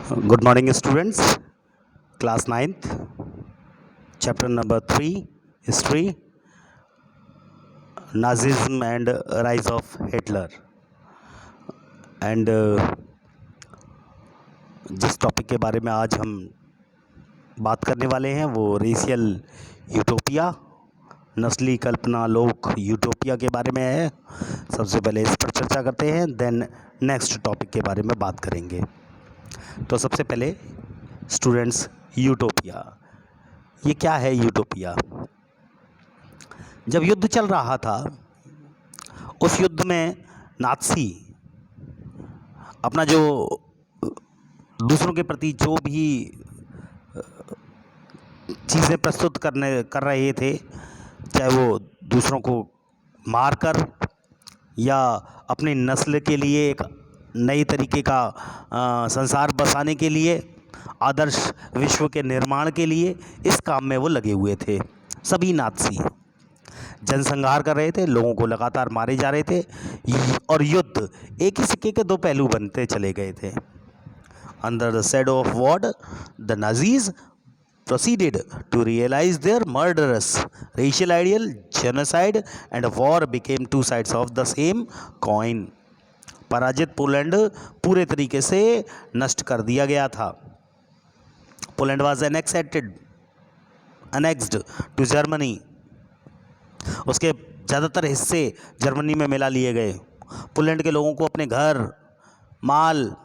Good morning, students. Class 9th, chapter number 3, History, Nazism and Rise of Hitler. And जिस topic के बारे में आज हम बात करने वाले हैं वो रेशियल यूटोपिया, नस्ली कल्पना लोक यूटोपिया के बारे में है। सबसे पहले इस पर चर्चा करते हैं, देन नेक्स्ट टॉपिक के बारे में बात करेंगे। तो सबसे पहले स्टूडेंट्स, यूटोपिया ये क्या है? यूटोपिया, जब युद्ध चल रहा था उस युद्ध में नाज़ी अपना जो दूसरों के प्रति जो भी चीज़ें प्रस्तुत कर रहे थे, चाहे वो दूसरों को मारकर या अपनी नस्ल के लिए एक नई तरीके का संसार बसाने के लिए, आदर्श विश्व के निर्माण के लिए, इस काम में वो लगे हुए थे। सभी नाज़ी जनसंहार कर रहे थे, लोगों को लगातार मारे जा रहे थे और युद्ध एक ही सिक्के के दो पहलू बनते चले गए थे। Under the shadow of war the Nazis proceeded to realize their murderous racial ideal, genocide and war became two sides of the same coin. पराजित पोलैंड पूरे तरीके से नष्ट कर दिया गया था। Poland was annexed to Germany. उसके ज़्यादातर हिस्से जर्मनी में मिला लिए गए। पोलैंड के लोगों को अपने घर, माल,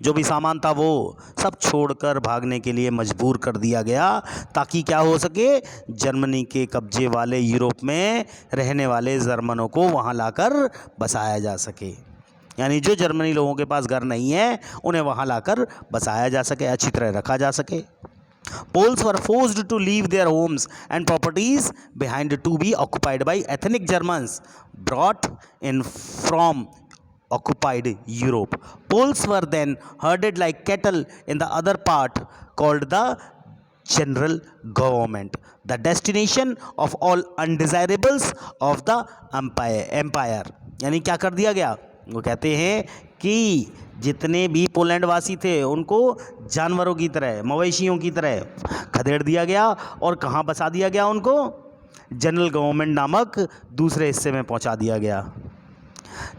जो भी सामान था वो सब छोड़कर भागने के लिए मजबूर कर दिया गया, ताकि क्या हो सके, जर्मनी के कब्जे वाले यूरोप में रहने वाले जर्मनों को वहाँ लाकर बसाया जा सके। यानी जो जर्मनी लोगों के पास घर नहीं है उन्हें वहाँ लाकर बसाया जा सके, अच्छी तरह रखा जा सके। Poles were forced to leave their homes and properties behind to be occupied by ethnic Germans brought in from occupied Europe. Poles were then herded like cattle in the other part called the general government, the destination of all undesirables of the empire. यानी क्या कर दिया गया? वो कहते हैं कि जितने भी पोलैंड वासी थे उनको जानवरों की तरह, मवेशियों की तरह खदेड़ दिया गया और कहाँ बसा दिया गया? उनको जनरल गवर्नमेंट नामक दूसरे हिस्से में पहुँचा दिया गया।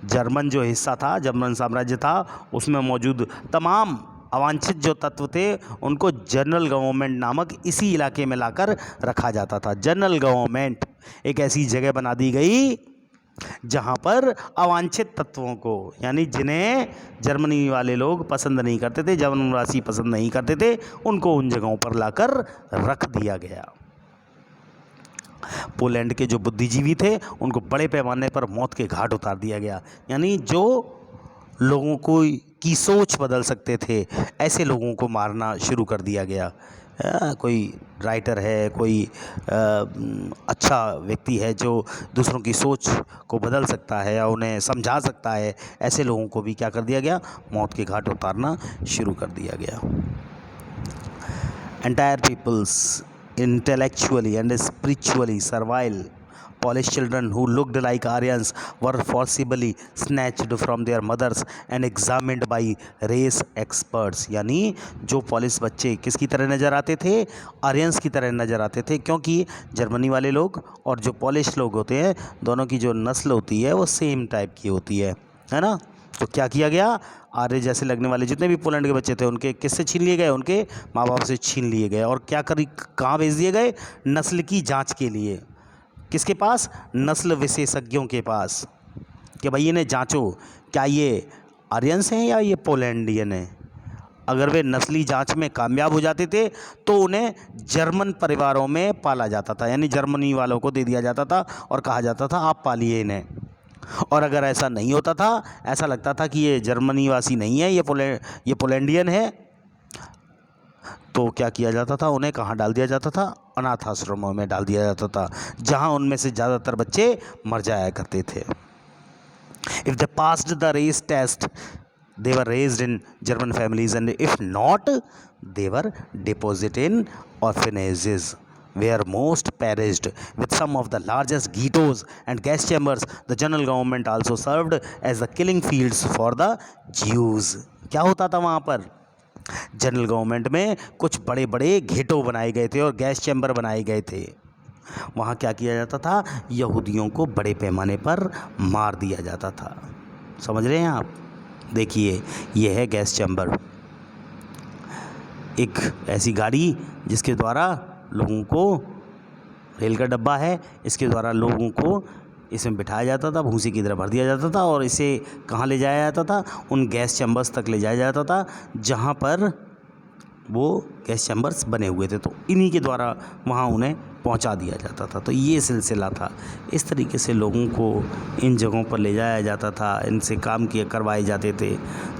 जर्मन जो हिस्सा था, जर्मन साम्राज्य था, उसमें मौजूद तमाम अवांछित जो तत्व थे उनको जनरल गवर्नमेंट नामक इसी इलाके में लाकर रखा जाता था। जनरल गवर्नमेंट एक ऐसी जगह बना दी गई जहां पर अवांछित तत्वों को, यानी जिन्हें जर्मनी वाले लोग पसंद नहीं करते थे, जर्मनवासी पसंद नहीं करते थे, उनको उन जगहों पर लाकर रख दिया गया। पोलैंड के जो बुद्धिजीवी थे उनको बड़े पैमाने पर मौत के घाट उतार दिया गया। यानी जो लोगों को की सोच बदल सकते थे, ऐसे लोगों को मारना शुरू कर दिया गया। कोई राइटर है, कोई अच्छा व्यक्ति है जो दूसरों की सोच को बदल सकता है या उन्हें समझा सकता है, ऐसे लोगों को भी क्या कर दिया गया? मौत के घाट उतारना शुरू कर दिया गया। Entire peoples intellectually and spiritually servile Polish children who looked like Aryans were forcibly snatched from their mothers and examined by race experts. यानी जो पॉलिश बच्चे किसकी तरह नज़र आते थे? आर्यंस की तरह नज़र आते थे, क्योंकि जर्मनी वाले लोग और जो पॉलिश लोग होते हैं, दोनों की जो नस्ल होती है वो सेम टाइप की होती है ना? तो क्या किया गया? आर्य जैसे लगने वाले जितने भी पोलैंड के बच्चे थे उनके किससे छीन लिए गए? उनके माँ बाप से छीन लिए गए और क्या कहाँ भेज दिए गए? नस्ल की जांच के लिए। किसके पास? नस्ल विशेषज्ञों के पास, कि भाई इन्हें जांचो, क्या ये आर्यंस हैं या ये पोलैंडियन हैं। अगर वे नस्ली जांच में कामयाब हो जाते थे तो उन्हें जर्मन परिवारों में पाला जाता था, यानी जर्मनी वालों को दे दिया जाता था और कहा जाता था आप पालिए इन्हें। और अगर ऐसा नहीं होता था, ऐसा लगता था कि ये जर्मनी वासी नहीं है, ये पोलैंडियन है, तो क्या किया जाता था? उन्हें कहाँ डाल दिया जाता था? अनाथ आश्रमों में डाल दिया जाता था, जहाँ उनमें से ज़्यादातर बच्चे मर जाया करते थे। If they passed the race test, they were raised in German families, and if not, they were deposited in orphanages, where most perished. With some of the largest ghettos and gas chambers, the general government also served as the killing fields for the Jews. क्या होता था वहाँ पर? General government में कुछ बड़े बड़े ghetto बनाए गए थे और गैस चैम्बर बनाए गए थे। वहाँ क्या किया जाता था, यहूदियों को बड़े पैमाने पर मार दिया जाता था। समझ रहे हैं आप? देखिए ये है गैस चैम्बर, एक ऐसी गाड़ी जिसके द्वारा लोगों को, रेल का डब्बा है, इसके द्वारा लोगों को इसमें बिठाया जाता था, भूसी की तरह भर दिया जाता था और इसे कहाँ ले जाया जाता था, उन गैस चैम्बर्स तक ले जाया जाता था जहाँ पर वो गैस चैम्बर्स बने हुए थे, तो इन्हीं के द्वारा वहाँ उन्हें पहुँचा दिया जाता था। तो ये सिलसिला था, इस तरीके से लोगों को इन जगहों पर ले जाया जाता था, इनसे काम किए करवाए जाते थे।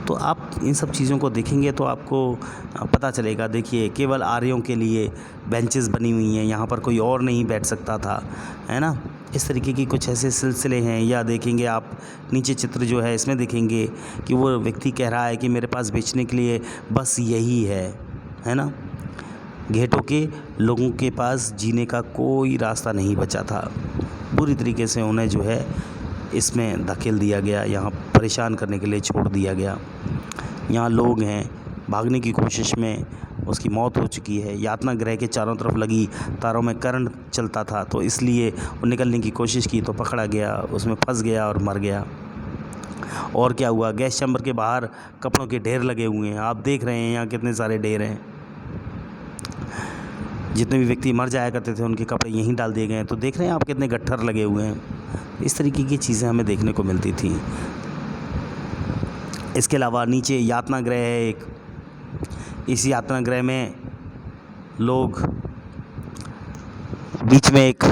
तो आप इन सब चीज़ों को देखेंगे तो आपको पता चलेगा। देखिए केवल आर्यों के लिए बेंचेस बनी हुई हैं, यहाँ पर कोई और नहीं बैठ सकता था, है ना। इस तरीके की कुछ ऐसे सिलसिले हैं। या देखेंगे आप नीचे चित्र जो है इसमें देखेंगे कि वो व्यक्ति कह रहा है कि मेरे पास बेचने के लिए बस यही है ना। घेटों के लोगों के पास जीने का कोई रास्ता नहीं बचा था, बुरी तरीके से उन्हें जो है इसमें धकेल दिया गया, यहाँ परेशान करने के लिए छोड़ दिया गया। यहाँ लोग हैं, भागने की कोशिश में उसकी मौत हो चुकी है। यातना गृह के चारों तरफ लगी तारों में करंट चलता था, तो इसलिए वो निकलने की कोशिश की तो पकड़ा गया, उसमें फंस गया और मर गया। और क्या हुआ, गैस चैम्बर के बाहर कपड़ों के ढेर लगे हुए हैं, आप देख रहे हैं यहाँ कितने सारे ढेर हैं। जितने भी व्यक्ति मर जाया करते थे उनके कपड़े यहीं डाल दिए गए हैं, तो देख रहे हैं आप कितने गट्ठर लगे हुए हैं। इस तरीके की चीज़ें हमें देखने को मिलती थी। इसके अलावा नीचे यातना गृह है एक, इस यातना गृह में लोग, बीच में एक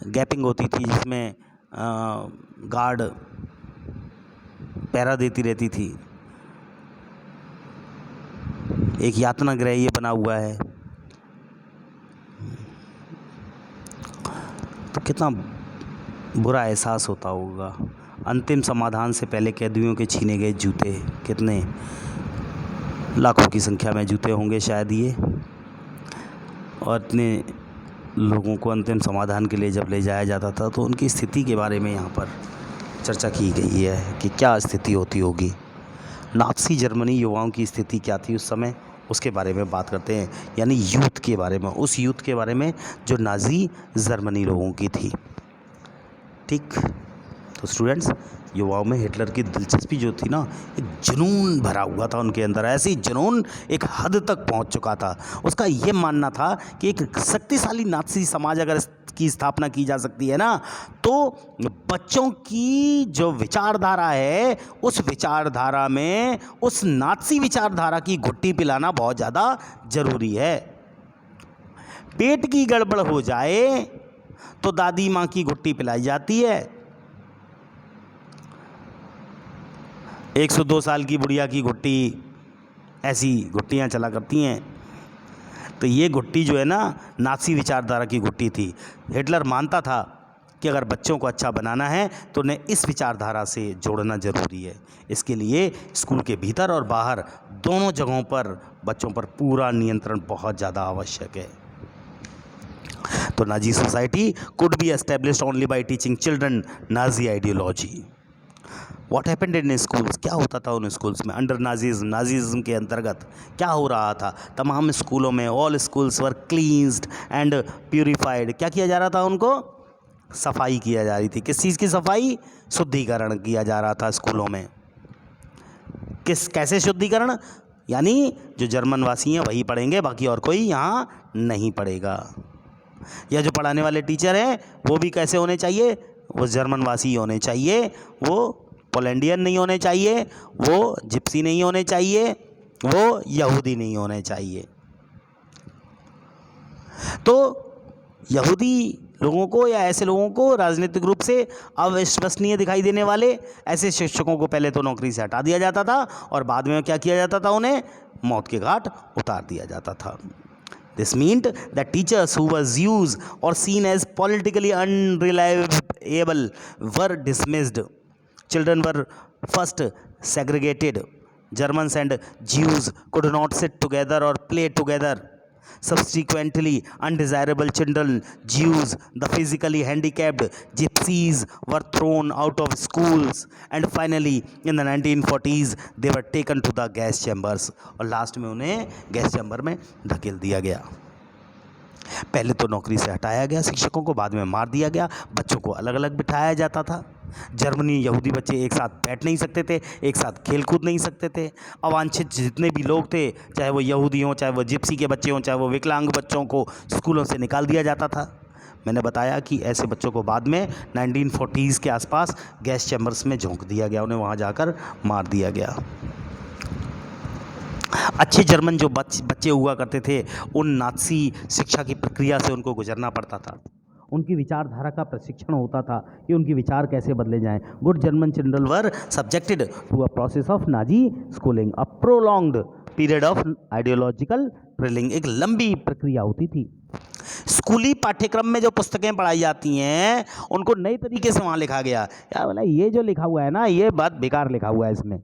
गैपिंग होती थी जिसमें गार्ड पहरा देती रहती थी। एक यातना गृह ये बना हुआ है, तो कितना बुरा एहसास होता होगा। अंतिम समाधान से पहले कैदियों के छीने गए जूते, कितने लाखों की संख्या में जूते होंगे शायद ये, और इतने लोगों को अंतिम समाधान के लिए जब ले जाया जाता था तो उनकी स्थिति के बारे में यहाँ पर चर्चा की गई है कि क्या स्थिति होती होगी। नाज़ी जर्मनी युवाओं की स्थिति क्या थी उस समय, उसके बारे में बात करते हैं, यानी यूथ के बारे में, उस यूथ के बारे में जो नाज़ी जर्मनी लोगों की थी। ठीक, तो स्टूडेंट्स, युवाओं में हिटलर की दिलचस्पी जो थी ना, एक जुनून भरा हुआ था उनके अंदर, ऐसी जुनून एक हद तक पहुंच चुका था। उसका ये मानना था कि एक शक्तिशाली नाज़ी समाज अगर की स्थापना की जा सकती है ना, तो बच्चों की जो विचारधारा है उस विचारधारा में उस नाज़ी विचारधारा की घुट्टी पिलाना बहुत ज़्यादा ज़रूरी है। पेट की गड़बड़ हो जाए तो दादी माँ की घुट्टी पिलाई जाती है, 102 साल की बुढ़िया की घुट्टी, ऐसी घुट्टियाँ चला करती हैं। तो ये घुट्टी जो है ना, नाज़ी विचारधारा की घुट्टी थी। हिटलर मानता था कि अगर बच्चों को अच्छा बनाना है तो उन्हें इस विचारधारा से जोड़ना ज़रूरी है। इसके लिए स्कूल के भीतर और बाहर दोनों जगहों पर बच्चों पर पूरा नियंत्रण बहुत ज़्यादा आवश्यक है। तो Nazi society could be established only by teaching children Nazi ideology. What happened in schools, क्या होता था उन स्कूल्स में अंडर नाज़िज़्म, नाज़िज़्म के अंतर्गत क्या हो रहा था। तमाम स्कूलों में all schools were cleansed and purified. क्या किया जा रहा था, उनको सफाई किया जा रही थी। किस चीज़ की सफाई, शुद्धिकरण किया जा रहा था स्कूलों में। कैसे शुद्धिकरण, यानी जो जर्मन वासी हैं वही पढ़ेंगे, बाकी और कोई यहाँ नहीं पढ़ेगा। या जो पढ़ाने वाले टीचर हैं वो भी कैसे होने चाहिए, वो जर्मन वासी होने चाहिए, वो पोलैंडियन नहीं होने चाहिए, वो जिप्सी नहीं होने चाहिए, वो यहूदी नहीं होने चाहिए। तो यहूदी लोगों को या ऐसे लोगों को राजनीतिक रूप से अविश्वसनीय दिखाई देने वाले ऐसे शिक्षकों को पहले तो नौकरी से हटा दिया जाता था और बाद में क्या किया जाता था, उन्हें मौत के घाट उतार दिया जाता था। This meant that teachers who was used or seen as politically unreliable were dismissed. Children were first segregated. Germans and Jews could not sit together or play together. Subsequently, undesirable children, Jews, the physically handicapped, gypsies were thrown out of schools, and finally in the 1940s they were taken to the gas chambers. और last में उन्हें gas chamber में धकेल दिया गया। पहले तो नौकरी से हटाया गया शिक्षकों को, बाद में मार दिया गया, बच्चों को अलग अलग बिठाया जाता था। जर्मनी यहूदी बच्चे एक साथ बैठ नहीं सकते थे, एक साथ खेल कूद नहीं सकते थे। अवांछित जितने भी लोग थे, चाहे वो यहूदी हों, चाहे वो जिप्सी के बच्चे हों, चाहे वो विकलांग बच्चों को स्कूलों से निकाल दिया जाता था। मैंने बताया कि ऐसे बच्चों को बाद में 1940s के आसपास गैस चैम्बर्स में झोंक दिया गया, उन्हें वहाँ जाकर मार दिया गया। अच्छे जर्मन जो बच्चे हुआ करते थे, उन नाज़ी शिक्षा की प्रक्रिया से उनको गुजरना पड़ता था। उनकी विचारधारा का प्रशिक्षण होता था कि उनके विचार कैसे बदले जाएं। Good German children were subjected to a process of Nazi schooling, a prolonged period of ideological drilling. एक लंबी प्रक्रिया होती थी। स्कूली पाठ्यक्रम में जो पुस्तकें पढ़ाई जाती हैं उनको नए तरीके से वहाँ लिखा गया। यार बोला ये जो लिखा हुआ है ना, ये बात बेकार लिखा हुआ है, इसमें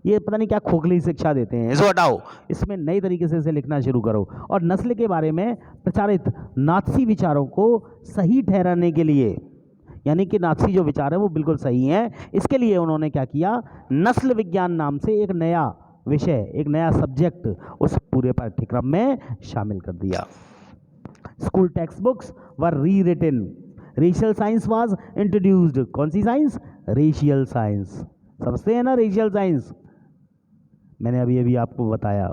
ये पता नहीं क्या खोखली शिक्षा देते हैं, इसको हटाओ, इसमें नई तरीके से इसे लिखना शुरू करो। और नस्ल के बारे में प्रचारित नाज़ी विचारों को सही ठहराने के लिए, यानी कि नाज़ी जो विचार है वो बिल्कुल सही हैं, इसके लिए उन्होंने क्या किया, नस्ल विज्ञान नाम से एक नया विषय, एक नया सब्जेक्ट उस पूरे पाठ्यक्रम में शामिल कर दिया। School text books were rewritten, racial science was introduced. कौन सी साइंस? Racial science. समझते हैं ना रेशियल साइंस? मैंने अभी आपको बताया,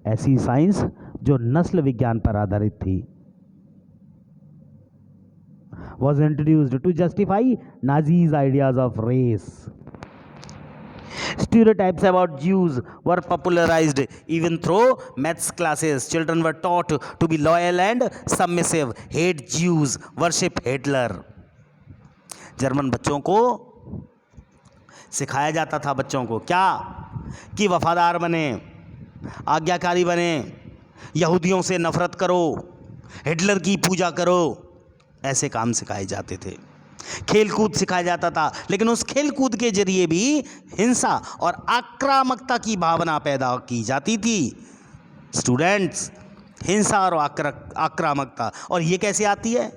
ऐसी साइंस जो नस्ल विज्ञान पर आधारित थी, was introduced to justify Nazis' ideas of race. Stereotypes about Jews were popularized even through maths classes. Children were taught to be loyal and submissive, hate Jews, worship Hitler. German बच्चों को सिखाया जाता था, बच्चों को क्या, कि वफादार बने, आज्ञाकारी बने, यहूदियों से नफरत करो, हिटलर की पूजा करो, ऐसे काम सिखाए जाते थे। खेल कूद सिखाया जाता था, लेकिन उस खेल कूद के जरिए भी हिंसा और आक्रामकता की भावना पैदा की जाती थी। स्टूडेंट्स, हिंसा और आक्रामकता, और ये कैसे आती है?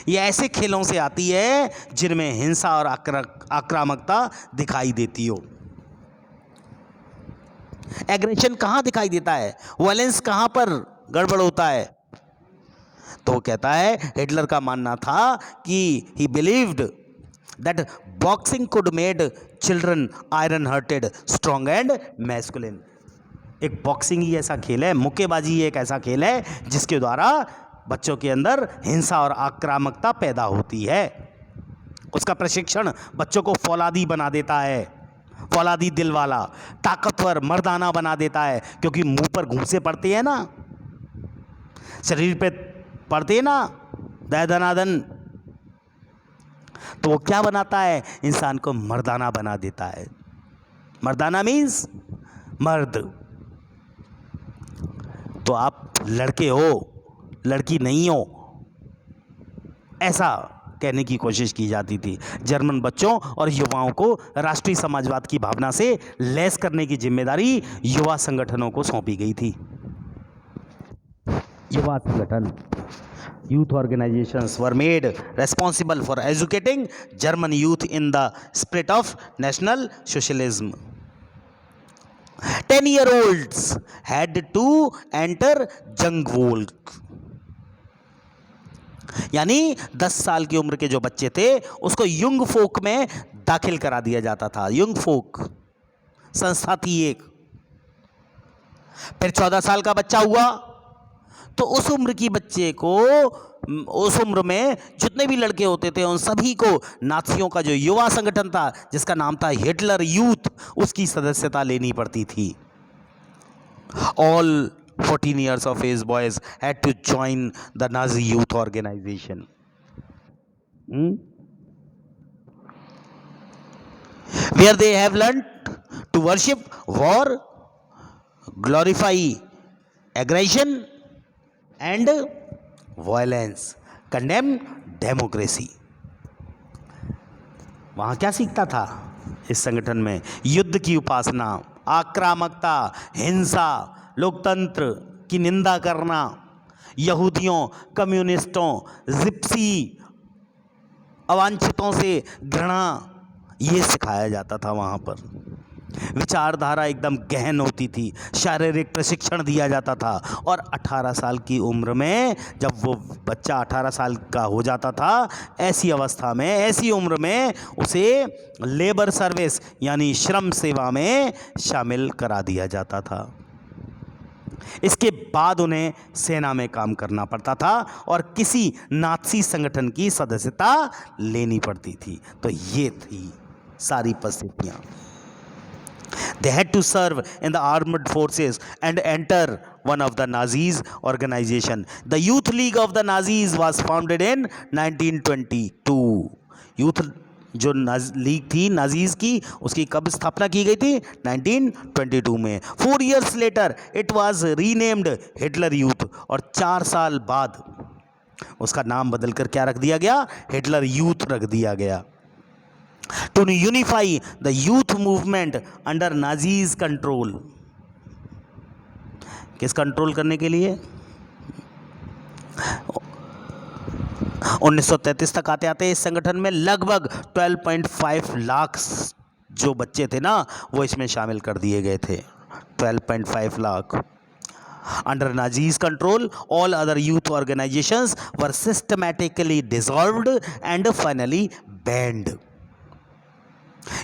ये ऐसे खेलों से आती है जिनमें हिंसा और आक्रामकता दिखाई देती हो। एग्रेशन कहाँ दिखाई देता है? वायलेंस कहाँ पर गड़बड़ होता है? तो कहता है, हिटलर का मानना था कि ही believed that boxing could made children iron hearted, strong and masculine. एक बॉक्सिंग ही ऐसा खेल है, मुक्केबाजी एक ऐसा खेल है जिसके द्वारा बच्चों के अंदर हिंसा और आक्रामकता पैदा होती है। उसका प्रशिक्षण बच्चों को फौलादी बना देता है, फौलादी दिल वाला, ताकतवर, मर्दाना बना देता है, क्योंकि मुंह पर घूंसे पड़ते हैं ना, शरीर पे पड़ते हैं ना दनादन, तो वो क्या बनाता है? इंसान को मर्दाना बना देता है। मर्दाना मीन्स मर्द। तो आप लड़के हो, लड़की नहीं हो, ऐसा कहने की कोशिश की जाती थी। जर्मन बच्चों और युवाओं को राष्ट्रीय समाजवाद की भावना से लैस करने की जिम्मेदारी युवा संगठनों को सौंपी गई थी। युवा संगठन, youth organizations were made responsible for educating German youth in the spirit of National Socialism. 10-year-olds had to enter Jungvolk, यानी 10 साल की उम्र के जो बच्चे थे उसको युंग फोक में दाखिल करा दिया जाता था। युंग फोक संस्था थी एक। फिर 14 साल का बच्चा हुआ तो उस उम्र की बच्चे को, उस उम्र में जितने भी लड़के होते थे उन सभी को नाज़ियों का जो युवा संगठन था जिसका नाम था हिटलर यूथ, उसकी सदस्यता लेनी पड़ती थी। All 14 years of age boys had to join the Nazi youth organization. Where they have learned to worship war, glorify aggression and violence, condemn democracy. वहाँ क्या सीखता था? इस संगठन में युद्ध की उपासना, आक्रामकता, हिंसा, लोकतंत्र की निंदा करना, यहूदियों, कम्युनिस्टों, जिप्सी, अवांछितों से घृणा, ये सिखाया जाता था वहाँ पर। विचारधारा एकदम गहन होती थी, शारीरिक प्रशिक्षण दिया जाता था। और 18 साल की उम्र में जब वो बच्चा 18 साल का हो जाता था, ऐसी अवस्था में, ऐसी उम्र में उसे लेबर सर्विस यानी श्रम सेवा में शामिल करा दिया जाता था। इसके बाद उन्हें सेना में काम करना पड़ता था और किसी नाज़ी संगठन की सदस्यता लेनी पड़ती थी। तो ये थी सारी परिस्थितियाँ। They had to serve in the armed forces and enter one of the Nazis organization. The Youth League of the Nazis was founded in 1922. Youth जो लीग थी नाजीज की, उसकी कब स्थापना की गई थी? 1922 में। 4 years later it was renamed Hitler youth, और 4 साल बाद उसका नाम बदलकर क्या रख दिया गया? हिटलर यूथ रख दिया गया। To unify the youth movement under Nazis control. किस कंट्रोल करने के लिए? 1933 तक आते आते इस संगठन में लगभग 12.5 लाख जो बच्चे थे ना, वो इसमें शामिल कर दिए गए थे। 12.5 lakh. Under Nazis control, all other youth organizations were systematically dissolved and finally banned.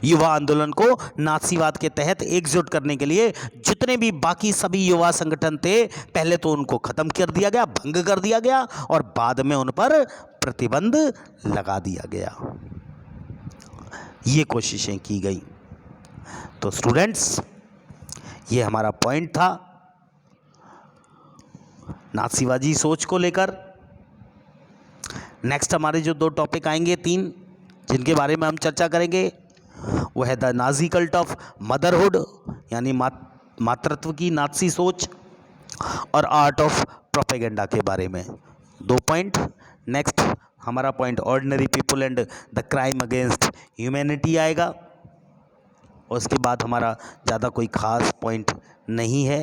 युवा आंदोलन को नासीवाद के तहत एकजुट करने के लिए जितने भी बाकी सभी युवा संगठन थे, पहले तो उनको खत्म कर दिया गया, भंग कर दिया गया, और बाद में उन पर प्रतिबंध लगा दिया गया। ये कोशिशें की गई। तो स्टूडेंट्स, ये हमारा पॉइंट था नासीवादी सोच को लेकर। नेक्स्ट हमारे जो 2 टॉपिक आएंगे, 3, जिनके बारे में हम चर्चा करेंगे, वो है the Nazi cult of motherhood यानी मातृत्व की नाज़ी सोच, और आर्ट ऑफ प्रोपेगेंडा के बारे में 2 पॉइंट। नेक्स्ट हमारा point ordinary people and the crime against humanity आएगा। और उसके बाद हमारा ज़्यादा कोई ख़ास पॉइंट नहीं है।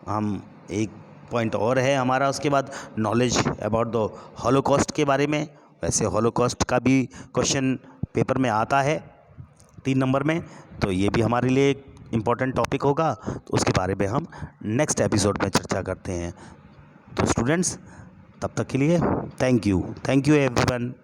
हम एक पॉइंट और है हमारा उसके बाद, नॉलेज अबाउट द हॉलोकॉस्ट के बारे में। वैसे हॉलोकॉस्ट का भी क्वेश्चन पेपर में आता है 3 नंबर में, तो ये भी हमारे लिए एक इम्पॉर्टेंट टॉपिक होगा। तो उसके बारे में हम नेक्स्ट एपिसोड में चर्चा करते हैं। तो स्टूडेंट्स, तब तक के लिए थैंक यू एवरीवन।